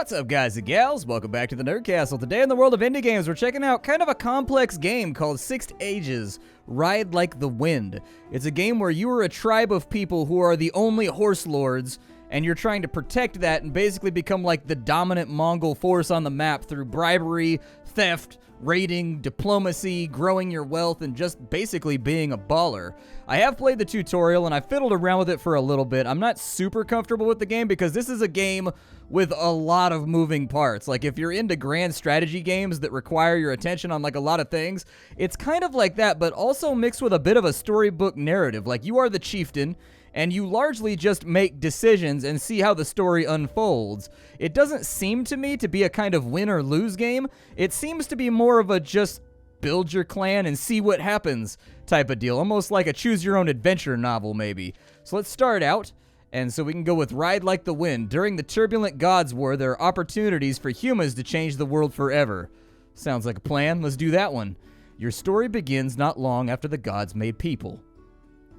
What's up, guys and gals? Welcome back to the Nerd Castle. Today in the world of indie games, we're checking out kind of a complex game called Sixth Ages, Ride Like the Wind. It's a game where you are a tribe of people who are the only horse lords, and you're trying to protect that and basically become like the dominant Mongol force on the map through bribery, theft, raiding, diplomacy, growing your wealth, and just basically being a baller. I have played the tutorial and I fiddled around with it for a little bit. I'm not super comfortable with the game because this is a game with a lot of moving parts. Like, if you're into grand strategy games that require your attention on like a lot of things, it's kind of like that, but also mixed with a bit of a storybook narrative. Like, you are the chieftain, and you largely just make decisions and see how the story unfolds. It doesn't seem to me to be a kind of win or lose game. It seems to be more of a just build your clan and see what happens type of deal. Almost like a choose your own adventure novel, maybe. So let's start out. And so we can go with Ride Like the Wind. During the turbulent Gods War, there are opportunities for humans to change the world forever. Sounds like a plan. Let's do that one. Your story begins not long after the gods made people.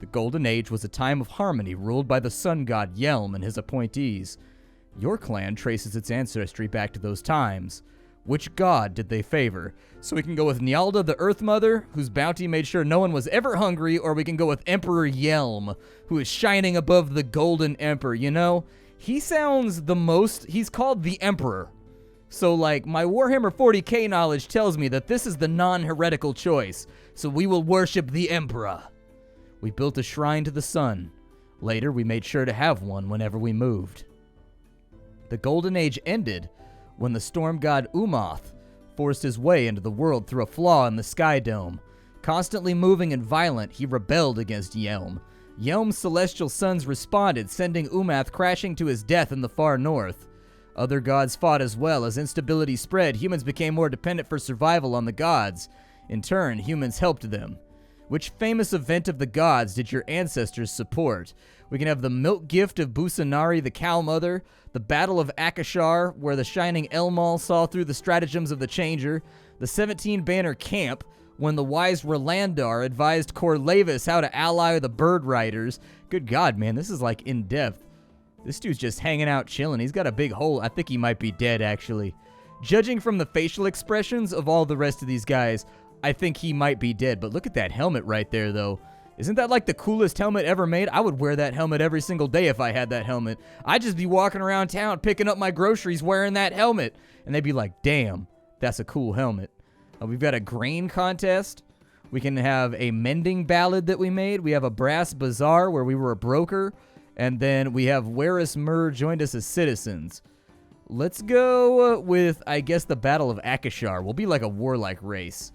The Golden Age was a time of harmony ruled by the sun god Yelm and his appointees. Your clan traces its ancestry back to those times. Which god did they favor? So we can go with Nyalda the Earth Mother, whose bounty made sure no one was ever hungry, or we can go with Emperor Yelm, who is shining above the Golden Emperor. You know, he sounds the most, he's called the Emperor. So like, my Warhammer 40k knowledge tells me that this is the non-heretical choice, so we will worship the Emperor. We built a shrine to the sun. Later, we made sure to have one whenever we moved. The Golden Age ended when the storm god Umoth forced his way into the world through a flaw in the sky dome. Constantly moving and violent, he rebelled against Yelm. Yelm's celestial sons responded, sending Umoth crashing to his death in the far north. Other gods fought as well. As instability spread, humans became more dependent for survival on the gods. In turn, humans helped them. Which famous event of the gods did your ancestors support? We can have the milk gift of Busanari, the cow mother, the Battle of Akashar, where the shining Elmal saw through the stratagems of the Changer, the 17-banner camp, when the wise Rolandar advised Corlavis how to ally the Bird Riders. Good God, man, this is like in-depth. This dude's just hanging out chilling. He's got a big hole. I think he might be dead, actually. Judging from the facial expressions of all the rest of these guys, I think he might be dead, but look at that helmet right there, though. Isn't that like the coolest helmet ever made? I would wear that helmet every single day if I had that helmet. I'd just be walking around town picking up my groceries wearing that helmet. And they'd be like, damn, that's a cool helmet. We've got a grain contest. We can have a mending ballad that we made. We have a brass bazaar where we were a broker. And then we have Waris Mur joined us as citizens. Let's go with, I guess, the Battle of Akashar. We'll be like a warlike race.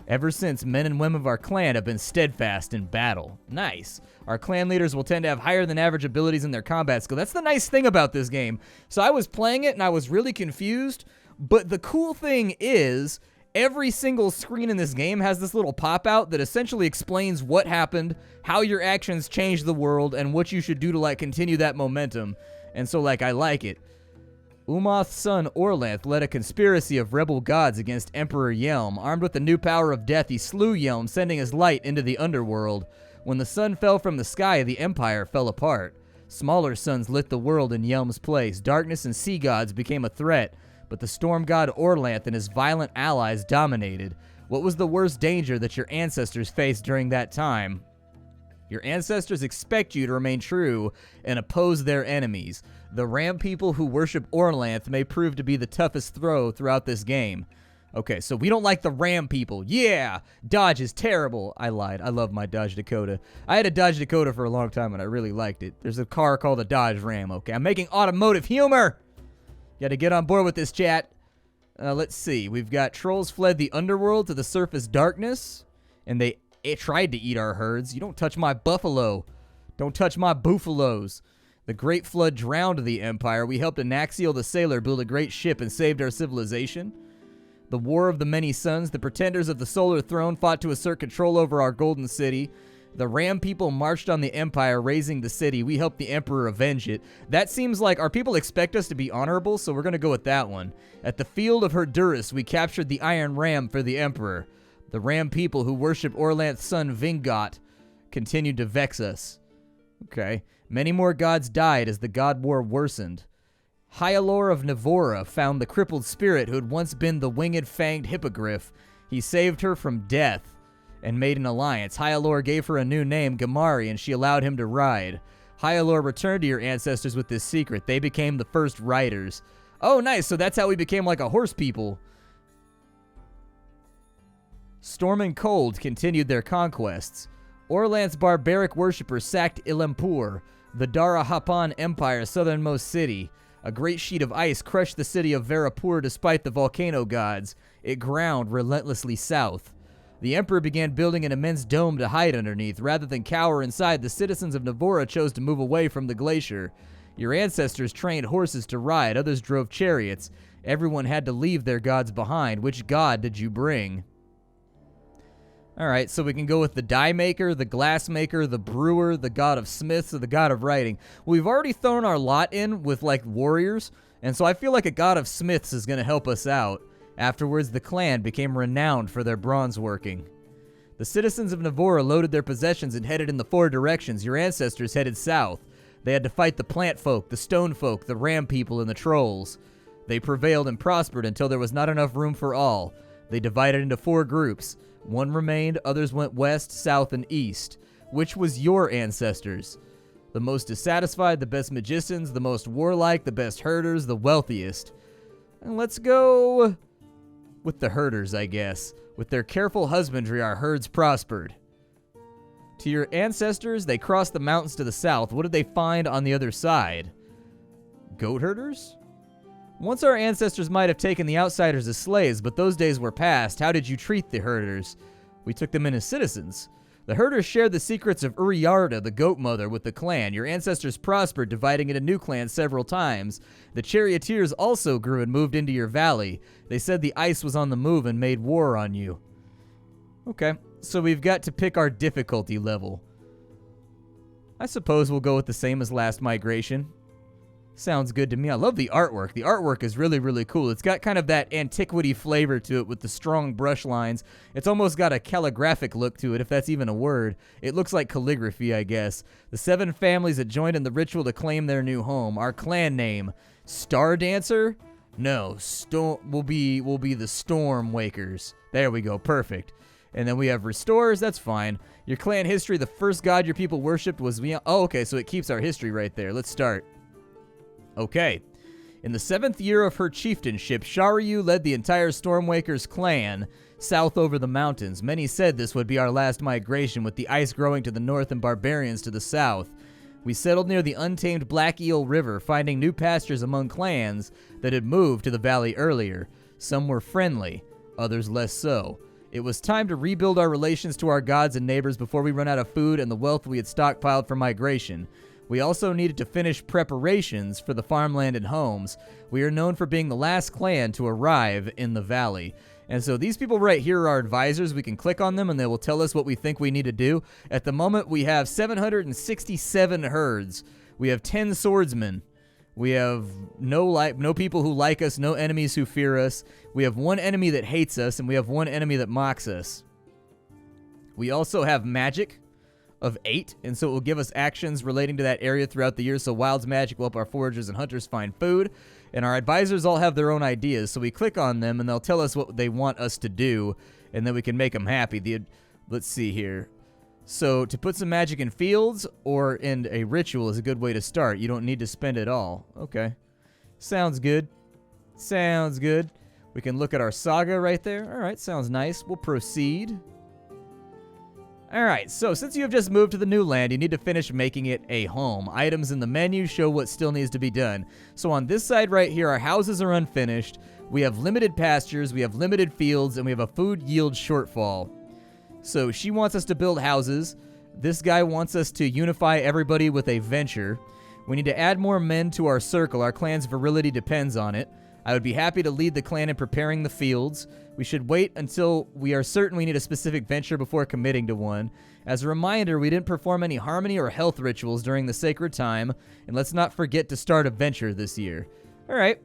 Ever since, men and women of our clan have been steadfast in battle. Nice. Our clan leaders will tend to have higher than average abilities in their combat skill. That's the nice thing about this game. So I was playing it and I was really confused, but the cool thing is every single screen in this game has this little pop-out that essentially explains what happened, how your actions changed the world, and what you should do to like continue that momentum. And so like, I like it. Umoth's son Orlanth led a conspiracy of rebel gods against Emperor Yelm. Armed with the new power of death, he slew Yelm, sending his light into the underworld. When the sun fell from the sky, the empire fell apart. Smaller suns lit the world in Yelm's place. Darkness and sea gods became a threat, but the storm god Orlanth and his violent allies dominated. What was the worst danger that your ancestors faced during that time? Your ancestors expect you to remain true and oppose their enemies. The Ram people who worship Orlanth may prove to be the toughest throw throughout this game. Okay, so we don't like the Ram people. Yeah! Dodge is terrible. I lied. I love my Dodge Dakota. I had a Dodge Dakota for a long time and I really liked it. There's a car called a Dodge Ram. Okay, I'm making automotive humor! You gotta get on board with this, chat. Let's see. We've got trolls fled the underworld to the surface darkness, and they tried to eat our herds. You don't touch my buffalo. Don't touch my buffaloes. The Great Flood drowned the Empire. We helped Anaxiel the Sailor build a great ship and saved our civilization. The War of the Many Suns. The pretenders of the Solar Throne fought to assert control over our Golden City. The Ram people marched on the Empire, razing the city. We helped the Emperor avenge it. That seems like our people expect us to be honorable, so we're going to go with that one. At the field of Herduris, we captured the Iron Ram for the Emperor. The Ram people who worship Orlanth's son Vingot continued to vex us. Okay. Many more gods died as the God War worsened. Hyalor of Navora found the crippled spirit who had once been the winged fanged hippogriff. He saved her from death and made an alliance. Hyalor gave her a new name, Gamari, and she allowed him to ride. Hyalor returned to your ancestors with this secret. They became the first riders. Oh, nice. So that's how we became like a horse people. Storm and Cold continued their conquests. Orlan's barbaric worshippers sacked Ilempur, the Dara Hapan Empire's southernmost city. A great sheet of ice crushed the city of Verapur despite the volcano gods. It ground relentlessly south. The Emperor began building an immense dome to hide underneath. Rather than cower inside, the citizens of Navora chose to move away from the glacier. Your ancestors trained horses to ride, others drove chariots. Everyone had to leave their gods behind. Which god did you bring? Alright, so we can go with the die maker, the glass maker, the brewer, the god of smiths, or the god of writing. We've already thrown our lot in with, like, warriors, and so I feel like a god of smiths is going to help us out. Afterwards, the clan became renowned for their bronze working. The citizens of Navora loaded their possessions and headed in the 4 directions. Your ancestors headed south. They had to fight the plant folk, the stone folk, the ram people, and the trolls. They prevailed and prospered until there was not enough room for all. They divided into 4 groups. One remained, others went west, south, and east. Which was your ancestors? The most dissatisfied, the best magicians, the most warlike, the best herders, the wealthiest. And let's go with the herders, I guess. With their careful husbandry, our herds prospered. To your ancestors, they crossed the mountains to the south. What did they find on the other side? Goat herders? Once our ancestors might have taken the outsiders as slaves, but those days were past. How did you treat the herders? We took them in as citizens. The herders shared the secrets of Uriarda, the goat mother, with the clan. Your ancestors prospered, dividing into new clans several times. The charioteers also grew and moved into your valley. They said the ice was on the move and made war on you. Okay, so we've got to pick our difficulty level. I suppose we'll go with the same as last migration. Sounds good to me. I love the artwork. The artwork is really, really cool. It's got kind of that antiquity flavor to it with the strong brush lines. It's almost got a calligraphic look to it, if that's even a word. It looks like calligraphy, I guess. The 7 families that joined in the ritual to claim their new home. Our clan name, Star Dancer? No, will be the Storm Wakers. There we go. Perfect. And then we have Restorers. That's fine. Your clan history, the first god your people worshipped was... Oh, okay, so it keeps our history right there. Let's start. Okay. In the 7th year of her chieftainship, Shariyu led the entire Stormwakers clan south over the mountains. Many said this would be our last migration, with the ice growing to the north and barbarians to the south. We settled near the untamed Black Eel River, finding new pastures among clans that had moved to the valley earlier. Some were friendly, others less so. It was time to rebuild our relations to our gods and neighbors before we run out of food and the wealth we had stockpiled for migration. We also needed to finish preparations for the farmland and homes. We are known for being the last clan to arrive in the valley. And so these people right here are our advisors. We can click on them and they will tell us what we think we need to do. At the moment, we have 767 herds. We have 10 swordsmen. We have no people who like us, no enemies who fear us. We have 1 enemy that hates us, and we have 1 enemy that mocks us. We also have magic of 8, and so it will give us actions relating to that area throughout the year. So Wild's magic will help our foragers and hunters find food, and our advisors all have their own ideas. So we click on them, and they'll tell us what they want us to do, and then we can make them happy. Let's see here. So to put some magic in fields or in a ritual is a good way to start. You don't need to spend it all. Okay, sounds good. Sounds good. We can look at our saga right there. All right, sounds nice. We'll proceed. Alright, so since you have just moved to the new land, you need to finish making it a home. Items in the menu show what still needs to be done. So on this side right here, our houses are unfinished. We have limited pastures, we have limited fields, and we have a food yield shortfall. So she wants us to build houses. This guy wants us to unify everybody with a venture. We need to add more men to our circle. Our clan's virility depends on it. I would be happy to lead the clan in preparing the fields. We should wait until we are certain we need a specific venture before committing to one. As a reminder, we didn't perform any harmony or health rituals during the sacred time, and let's not forget to start a venture this year. Alright.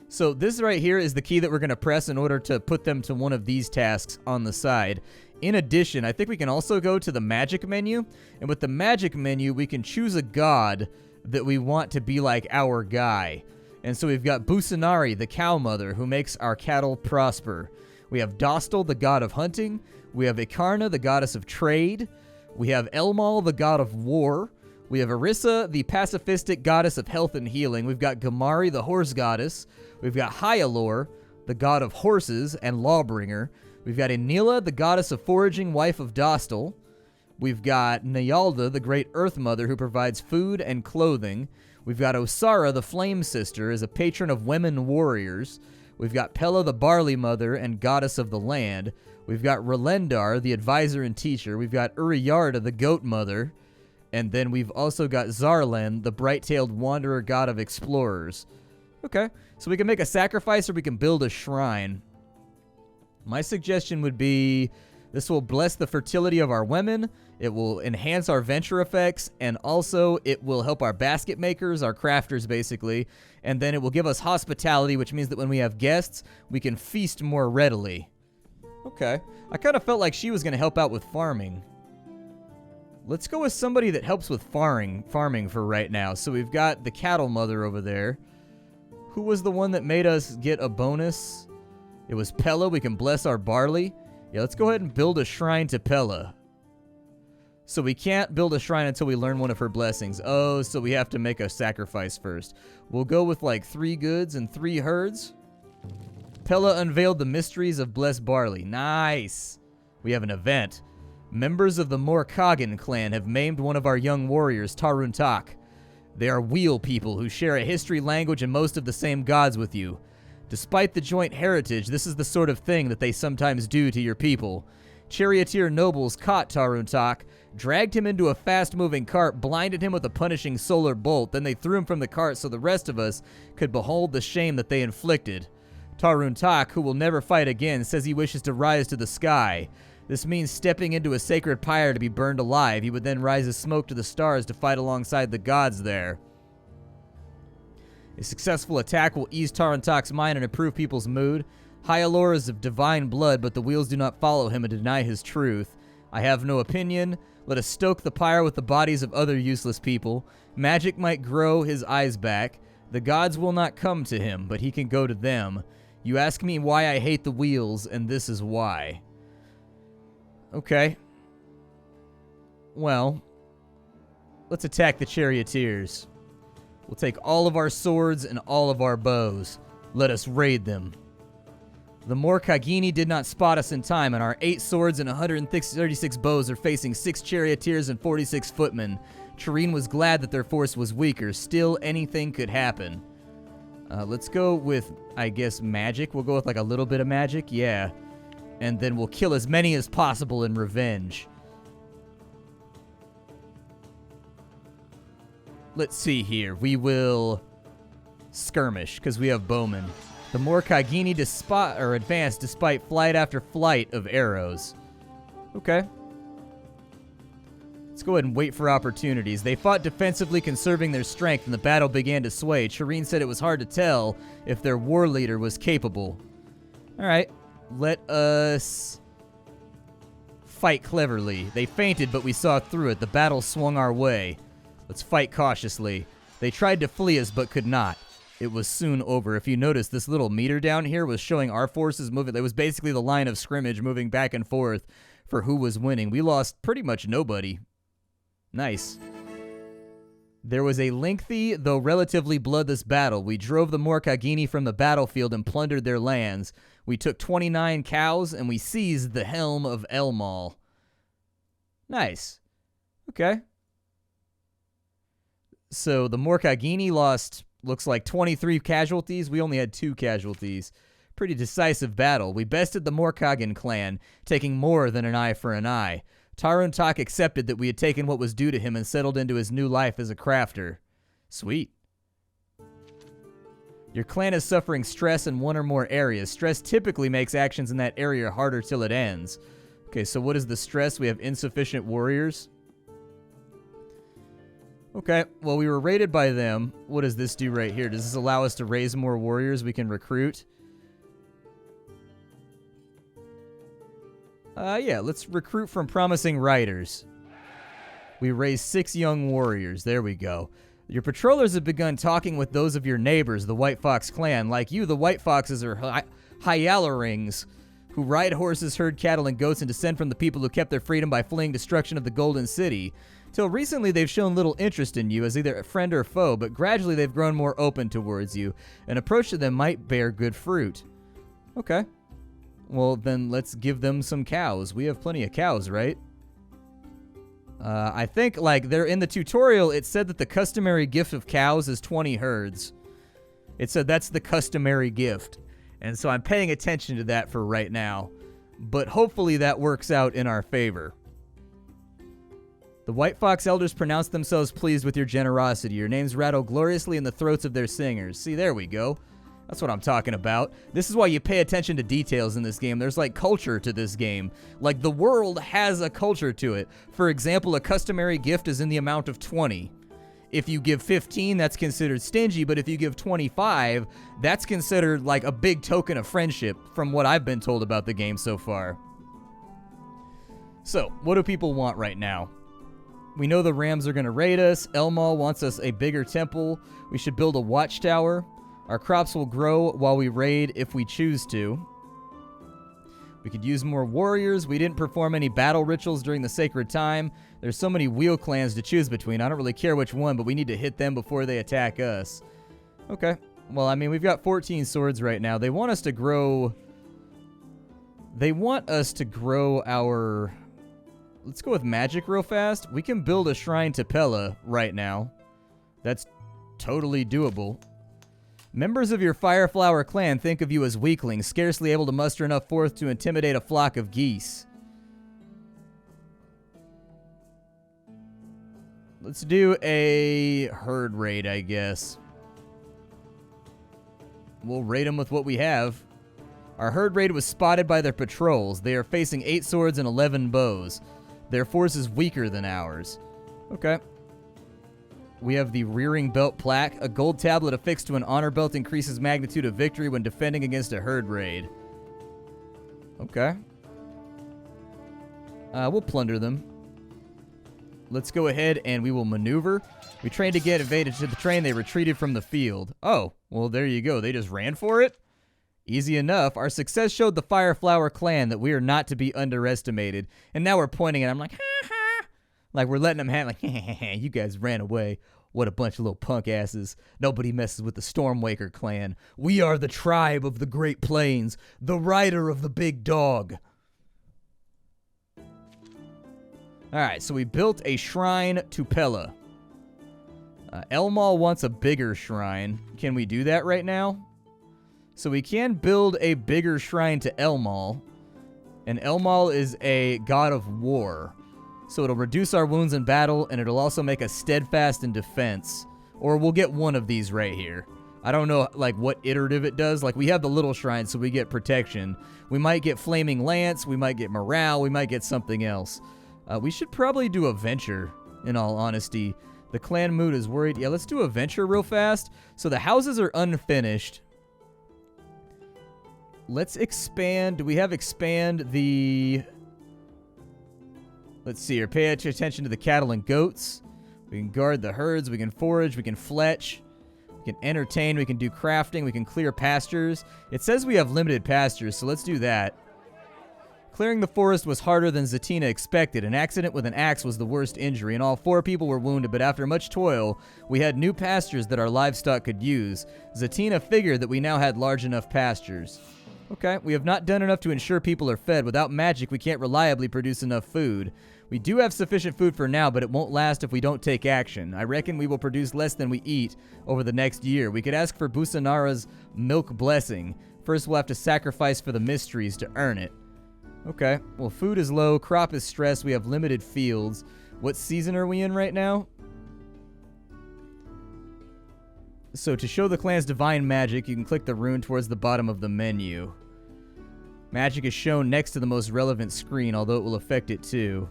So this right here is the key that we're going to press in order to put them to one of these tasks on the side. In addition, I think we can also go to the magic menu, and with the magic menu, we can choose a god that we want to be like our guy. And so we've got Busanari, the cow mother, who makes our cattle prosper. We have Dostal, the god of hunting. We have Ikarna, the goddess of trade. We have Elmal, the god of war. We have Arissa, the pacifistic goddess of health and healing. We've got Gamari, the horse goddess. We've got Hyalor, the god of horses and lawbringer. We've got Enila, the goddess of foraging, wife of Dostal. We've got Nyalda, the great earth mother who provides food and clothing. We've got Osara, the flame sister, as a patron of women warriors. We've got Pella, the barley mother and goddess of the land. We've got Relendar, the advisor and teacher. We've got Uriyarda, the goat mother. And then we've also got Zarlen, the bright-tailed wanderer god of explorers. Okay, so we can make a sacrifice or we can build a shrine. My suggestion would be this will bless the fertility of our women, it will enhance our venture effects, and also it will help our basket makers, our crafters basically, and then it will give us hospitality, which means that when we have guests, we can feast more readily. Okay, I kind of felt like she was going to help out with farming. Let's go with somebody that helps with farming for right now. So we've got the cattle mother over there. Who was the one that made us get a bonus? It was Pella. We can bless our barley. Yeah, let's go ahead and build a shrine to Pella. So we can't build a shrine until we learn one of her blessings. Oh, so we have to make a sacrifice first. We'll go with like 3 goods and 3 herds. Pella unveiled the mysteries of blessed barley. Nice. We have an event. Members of the Morkagan clan have maimed one of our young warriors, Taruntak. They are wheel people who share a history, language, and most of the same gods with you. Despite the joint heritage, this is the sort of thing that they sometimes do to your people. Charioteer nobles caught Taruntak, dragged him into a fast-moving cart, blinded him with a punishing solar bolt, then they threw him from the cart so the rest of us could behold the shame that they inflicted. Taruntak, who will never fight again, says he wishes to rise to the sky. This means stepping into a sacred pyre to be burned alive. He would then rise as smoke to the stars to fight alongside the gods there. A successful attack will ease Taruntak's mind and improve people's mood. Hyalor is of divine blood, but the wheels do not follow him and deny his truth. I have no opinion. Let us stoke the pyre with the bodies of other useless people. Magic might grow his eyes back. The gods will not come to him, but he can go to them. You ask me why I hate the wheels, and this is why. Okay. Well, let's attack the charioteers. We'll take all of our swords and all of our bows. Let us raid them. The Morkagini did not spot us in time, and our 8 swords and 136 bows are facing 6 charioteers and 46 footmen. Shireen was glad that their force was weaker. Still, anything could happen. Let's go with, I guess, magic. We'll go with like a little bit of magic. Yeah. And then we'll kill as many as possible in revenge. Let's see here. We will skirmish, because we have bowmen. The Morkagini advanced despite flight after flight of arrows. Okay. Let's go ahead and wait for opportunities. They fought defensively, conserving their strength, and the battle began to sway. Shireen said it was hard to tell if their war leader was capable. All right. Let us fight cleverly. They feinted, but we saw through it. The battle swung our way. Let's fight cautiously. They tried to flee us, but could not. It was soon over. If you notice, this little meter down here was showing our forces moving. It was basically the line of scrimmage moving back and forth for who was winning. We lost pretty much nobody. Nice. There was a lengthy, though relatively bloodless battle. We drove the Morkagini from the battlefield and plundered their lands. We took 29 cows, and we seized the helm of Elmal. Nice. Okay. So the Morkagini lost, looks like 23 casualties. We only had 2 casualties. Pretty decisive battle. We bested the Morkagan clan, taking more than an eye for an eye. Taruntak accepted that we had taken what was due to him and settled into his new life as a crafter. Sweet. Your clan is suffering stress in one or more areas. Stress typically makes actions in that area harder till it ends. Okay, so what is the stress? We have insufficient warriors. Okay, well, we were raided by them. What does this do right here? Does this allow us to raise more warriors we can recruit? Yeah, let's recruit from promising riders. We raised 6 young warriors. There we go. Your patrollers have begun talking with those of your neighbors, the White Fox clan. Like you, the White Foxes are Hyalarings, who ride horses, herd cattle, and goats, and descend from the people who kept their freedom by fleeing destruction of the Golden City. Till recently, they've shown little interest in you as either a friend or foe, but gradually they've grown more open towards you. An approach to them might bear good fruit. Okay. Well, then let's give them some cows. We have plenty of cows, right? I think, like, they're in the tutorial, it said that the customary gift of cows is 20 herds. It said that's the customary gift. And so I'm paying attention to that for right now. But hopefully that works out in our favor. The White Fox elders pronounce themselves pleased with your generosity. Your names rattle gloriously in the throats of their singers. See, there we go. That's what I'm talking about. This is why you pay attention to details in this game. There's like culture to this game. Like the world has a culture to it. For example, a customary gift is in the amount of 20. If you give 15, that's considered stingy, but if you give 25, that's considered like a big token of friendship from what I've been told about the game so far. So, what do people want right now? We know the Rams are going to raid us. Elmal wants us a bigger temple. We should build a watchtower. Our crops will grow while we raid if we choose to. We could use more warriors. We didn't perform any battle rituals during the sacred time. There's so many wheel clans to choose between. I don't really care which one, but we need to hit them before they attack us. Okay. Well, I mean, we've got 14 swords right now. They want us to grow... They want us to grow our... Let's go with magic real fast. We can build a shrine to Pella right now. That's totally doable. Members of your Fireflower clan think of you as weaklings, scarcely able to muster enough force to intimidate a flock of geese. Let's do a herd raid, I guess. We'll raid them with what we have. Our herd raid was spotted by their patrols. They are facing 8 swords and 11 bows. Their force is weaker than ours. Okay. We have the Rearing Belt plaque. A gold tablet affixed to an honor belt increases magnitude of victory when defending against a herd raid. Okay. We'll plunder them. Let's go ahead and we will maneuver. We trained to get advantage to the train. They retreated from the field. Oh, well, there you go. They just ran for it? Easy enough. Our success showed the Fireflower clan that we are not to be underestimated. And now we're pointing and I'm like, ha ha. Like we're letting them have like, you guys ran away. What a bunch of little punk asses. Nobody messes with the Stormwaker clan. We are the tribe of the Great Plains, the rider of the big dog. Alright, so we built a shrine to Pella. Elmal wants a bigger shrine. Can we do that right now? So we can build a bigger shrine to Elmal. And Elmal is a god of war. So it'll reduce our wounds in battle, and it'll also make us steadfast in defense. Or we'll get one of these right here. I don't know, like, what iterative it does. Like, we have the little shrine, so we get protection. We might get Flaming Lance. We might get Morale. We might get something else. We should probably do a venture, in all honesty. The clan mood is worried. Yeah, let's do a venture real fast. So the houses are unfinished. Let's expand. Do we have expand the... Let's see here. Pay attention to the cattle and goats. We can guard the herds. We can forage. We can fletch. We can entertain. We can do crafting. We can clear pastures. It says we have limited pastures, so let's do that. Clearing the forest was harder than Zatina expected. An accident with an axe was the worst injury, and all 4 people were wounded, but after much toil, we had new pastures that our livestock could use. Zatina figured that we now had large enough pastures. Okay, we have not done enough to ensure people are fed. Without magic, we can't reliably produce enough food. We do have sufficient food for now, but it won't last if we don't take action. I reckon we will produce less than we eat over the next year. We could ask for Busanara's milk blessing. First, we'll have to sacrifice for the mysteries to earn it. Okay, well, food is low, crop is stressed, we have limited fields. What season are we in right now? So to show the clan's divine magic, you can click the rune towards the bottom of the menu. Magic is shown next to the most relevant screen, although it will affect it too.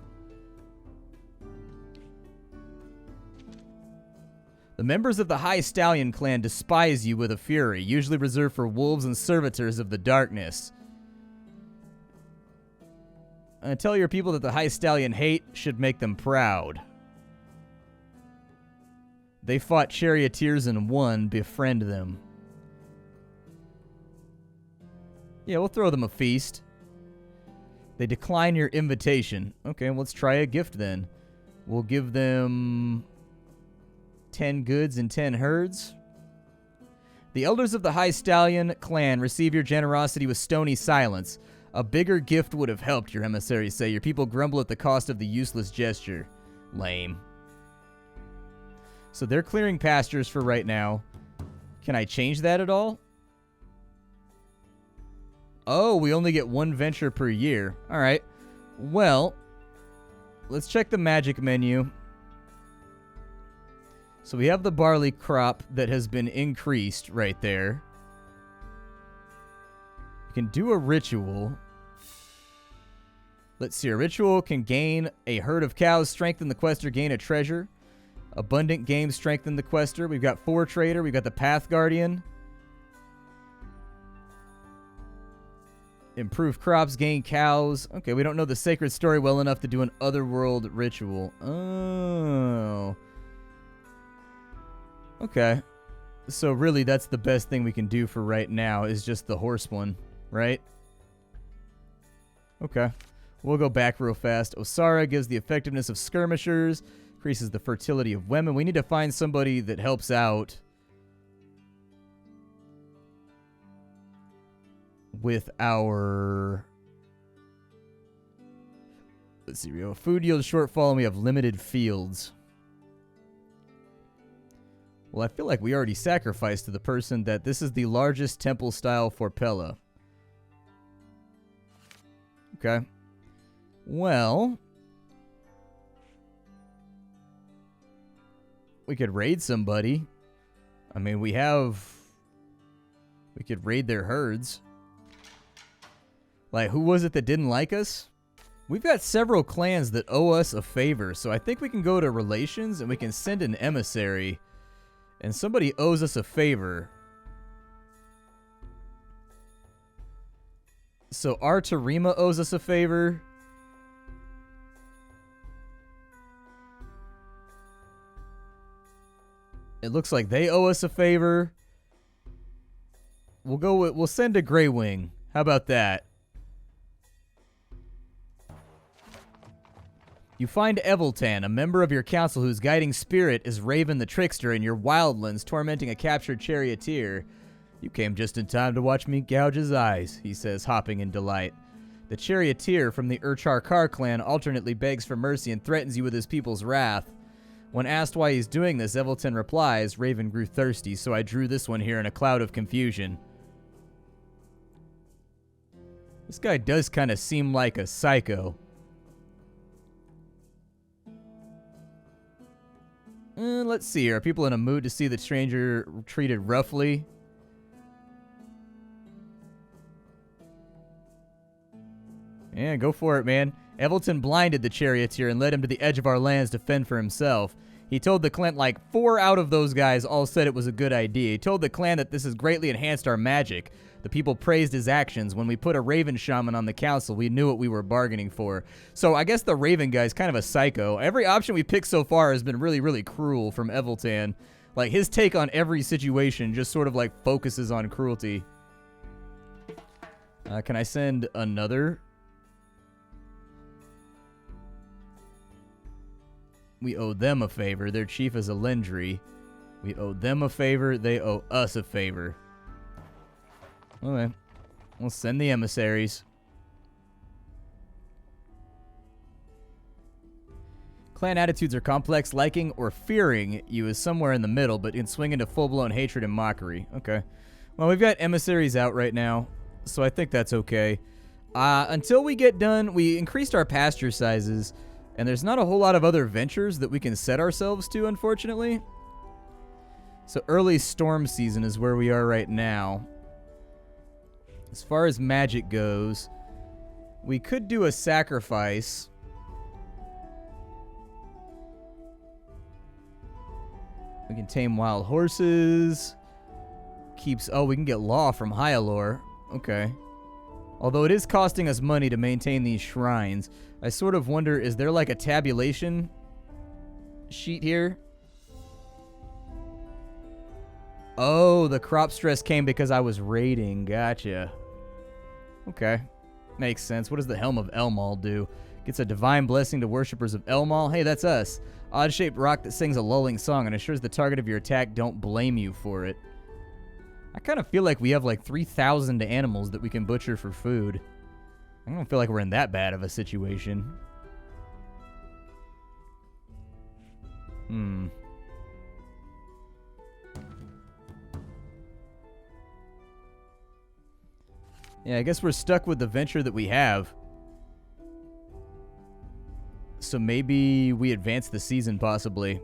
The members of the High Stallion clan despise you with a fury, usually reserved for wolves and servitors of the darkness. Tell your people that the High Stallion hate should make them proud. They fought charioteers and won. Befriend them. Yeah, we'll throw them a feast. They decline your invitation. Okay, let's try a gift then. We'll give them 10 goods and 10 herds. The elders of the High Stallion clan receive your generosity with stony silence. A bigger gift would have helped, your emissaries say. Your people grumble at the cost of the useless gesture. Lame. So they're clearing pastures for right now. Can I change that at all? Oh, we only get one venture per year. All right. Well, let's check the magic menu. So we have the barley crop that has been increased right there. We can do a ritual. Let's see. A ritual can gain a herd of cows, strengthen the quester, gain a treasure. Abundant game, strengthen the quester. We've got 4 trader. We've got the path guardian. Improve crops, gain cows. Okay, we don't know the sacred story well enough to do an otherworld ritual. Oh. Okay. So really, that's the best thing we can do for right now is just the horse one, right? Okay. We'll go back real fast. Osara gives the effectiveness of skirmishers, increases the fertility of women. We need to find somebody that helps out with our... Let's see, we have a food yield shortfall and we have limited fields. Well, I feel like we already sacrificed to the person that this is the largest temple style for Pella. Okay. Well, we could raid somebody. I mean, we could raid their herds. Like, who was it that didn't like us? We've got several clans that owe us a favor, so I think we can go to relations and we can send an emissary. And somebody owes us a favor. So Artarima owes us a favor. It looks like they owe us a favor. We'll send a Grey Wing. How about that? You find Eveltan, a member of your council whose guiding spirit is Raven the Trickster in your wildlands, tormenting a captured charioteer. You came just in time to watch me gouge his eyes, he says, hopping in delight. The charioteer from the Urcharkar clan alternately begs for mercy and threatens you with his people's wrath. When asked why he's doing this, Eveltan replies, Raven grew thirsty, so I drew this one here in a cloud of confusion. This guy does kind of seem like a psycho. Let's see. Are people in a mood to see the stranger treated roughly? Yeah, go for it, man. Eveltan blinded the charioteer and led him to the edge of our lands to fend for himself. He told the clan, like 4 out of those guys all said it was a good idea. He told the clan that this has greatly enhanced our magic. The people praised his actions. When we put a Raven Shaman on the council, we knew what we were bargaining for. So I guess the Raven guy's kind of a psycho. Every option we picked so far has been really, really cruel from Eveltan. Like, his take on every situation just sort of, like, focuses on cruelty. Can I send another? We owe them a favor. Their chief is a Lendry. We owe them a favor. They owe us a favor. Okay. We'll send the emissaries. Clan attitudes are complex. Liking or fearing you is somewhere in the middle, but can swing into full-blown hatred and mockery. Okay. Well, we've got emissaries out right now, so I think that's okay. Until we get done, we increased our pasture sizes, and there's not a whole lot of other ventures that we can set ourselves to, unfortunately. So early storm season is where we are right now. As far as magic goes, we could do a sacrifice. We can tame wild horses. We can get law from Hyalor. Okay. Although it is costing us money to maintain these shrines. I sort of wonder, is there like a tabulation sheet here? Oh, the crop stress came because I was raiding. Gotcha. Okay. Makes sense. What does the Helm of Elmal do? Gets a divine blessing to worshippers of Elmal. Hey, that's us. Odd-shaped rock that sings a lulling song and assures the target of your attack don't blame you for it. I kind of feel like we have like 3,000 animals that we can butcher for food. I don't feel like we're in that bad of a situation. Yeah, I guess we're stuck with the venture that we have. So maybe we advance the season, possibly.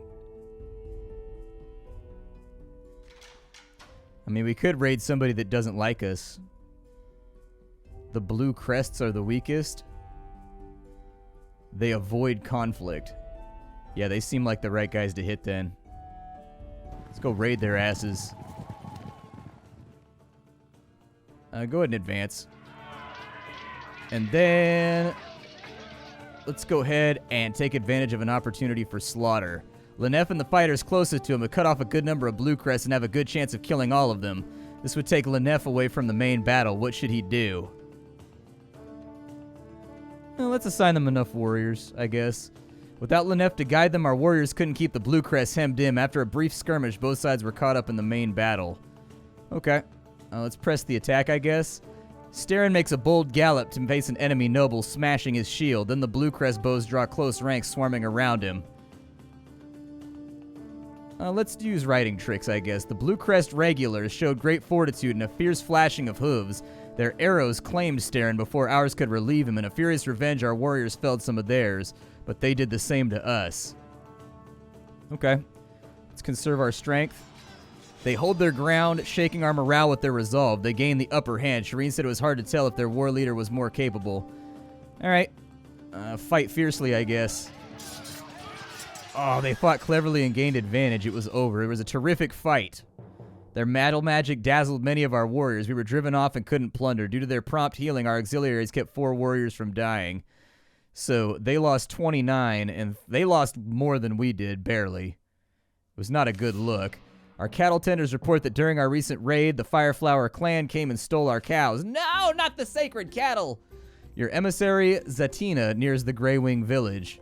I mean, we could raid somebody that doesn't like us. The blue crests are the weakest. They avoid conflict. Yeah, they seem like the right guys to hit then. Let's go raid their asses. Go ahead and advance. And then let's go ahead and take advantage of an opportunity for slaughter. Lenef and the fighters closest to him have cut off a good number of blue crests and have a good chance of killing all of them. This would take Lenef away from the main battle. What should he do? Well, let's assign them enough warriors, I guess. Without Lenef to guide them, our warriors couldn't keep the blue crests hemmed in. After a brief skirmish, both sides were caught up in the main battle. Okay. Let's press the attack, I guess. Starin makes a bold gallop to face an enemy noble, smashing his shield. Then the blue crest bows draw close ranks, swarming around him. Let's use riding tricks, I guess. The blue crest regulars showed great fortitude and a fierce flashing of hooves. Their arrows claimed Starin before ours could relieve him. In a furious revenge, our warriors felled some of theirs, but they did the same to us. Okay. Let's conserve our strength. They hold their ground, shaking our morale with their resolve. They gain the upper hand. Shireen said it was hard to tell if their war leader was more capable. All right. Fight fiercely, I guess. Oh, they fought cleverly and gained advantage. It was over. It was a terrific fight. Their battle magic dazzled many of our warriors. We were driven off and couldn't plunder. Due to their prompt healing, our auxiliaries kept 4 warriors from dying. So they lost 29, and they lost more than we did, barely. It was not a good look. Our cattle tenders report that during our recent raid, the Fireflower clan came and stole our cows. No, not the sacred cattle! Your emissary, Zatina, nears the Grey Wing village.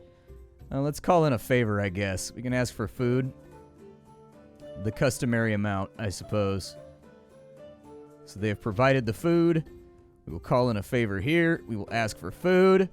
Let's call in a favor, I guess. We can ask for food. The customary amount, I suppose. So they have provided the food. We will call in a favor here. We will ask for food.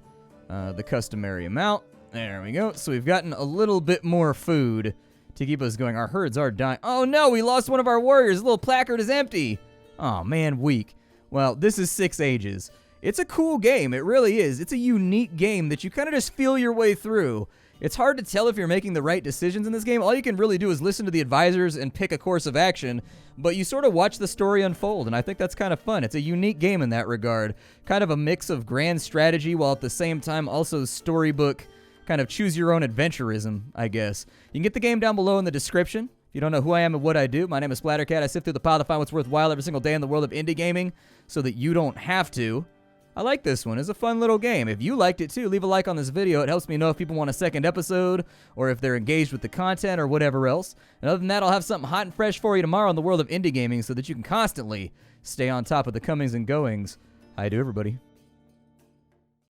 The customary amount. There we go. So we've gotten a little bit more food to keep us going. Our herds are dying. Oh no, we lost one of our warriors. The little placard is empty. Oh man, weak. Well, this is 6 Ages. It's a cool game. It really is. It's a unique game that you kind of just feel your way through. It's hard to tell if you're making the right decisions in this game. All you can really do is listen to the advisors and pick a course of action, but you sort of watch the story unfold, and I think that's kind of fun. It's a unique game in that regard. Kind of a mix of grand strategy while at the same time also storybook, kind of choose-your-own-adventurism, I guess. You can get the game down below in the description. If you don't know who I am and what I do, my name is Splattercat. I sift through the pile to find what's worthwhile every single day in the world of indie gaming so that you don't have to. I like this one. It's a fun little game. If you liked it too, leave a like on this video. It helps me know if people want a second episode or if they're engaged with the content or whatever else. And other than that, I'll have something hot and fresh for you tomorrow in the world of indie gaming so that you can constantly stay on top of the comings and goings. Hi to everybody.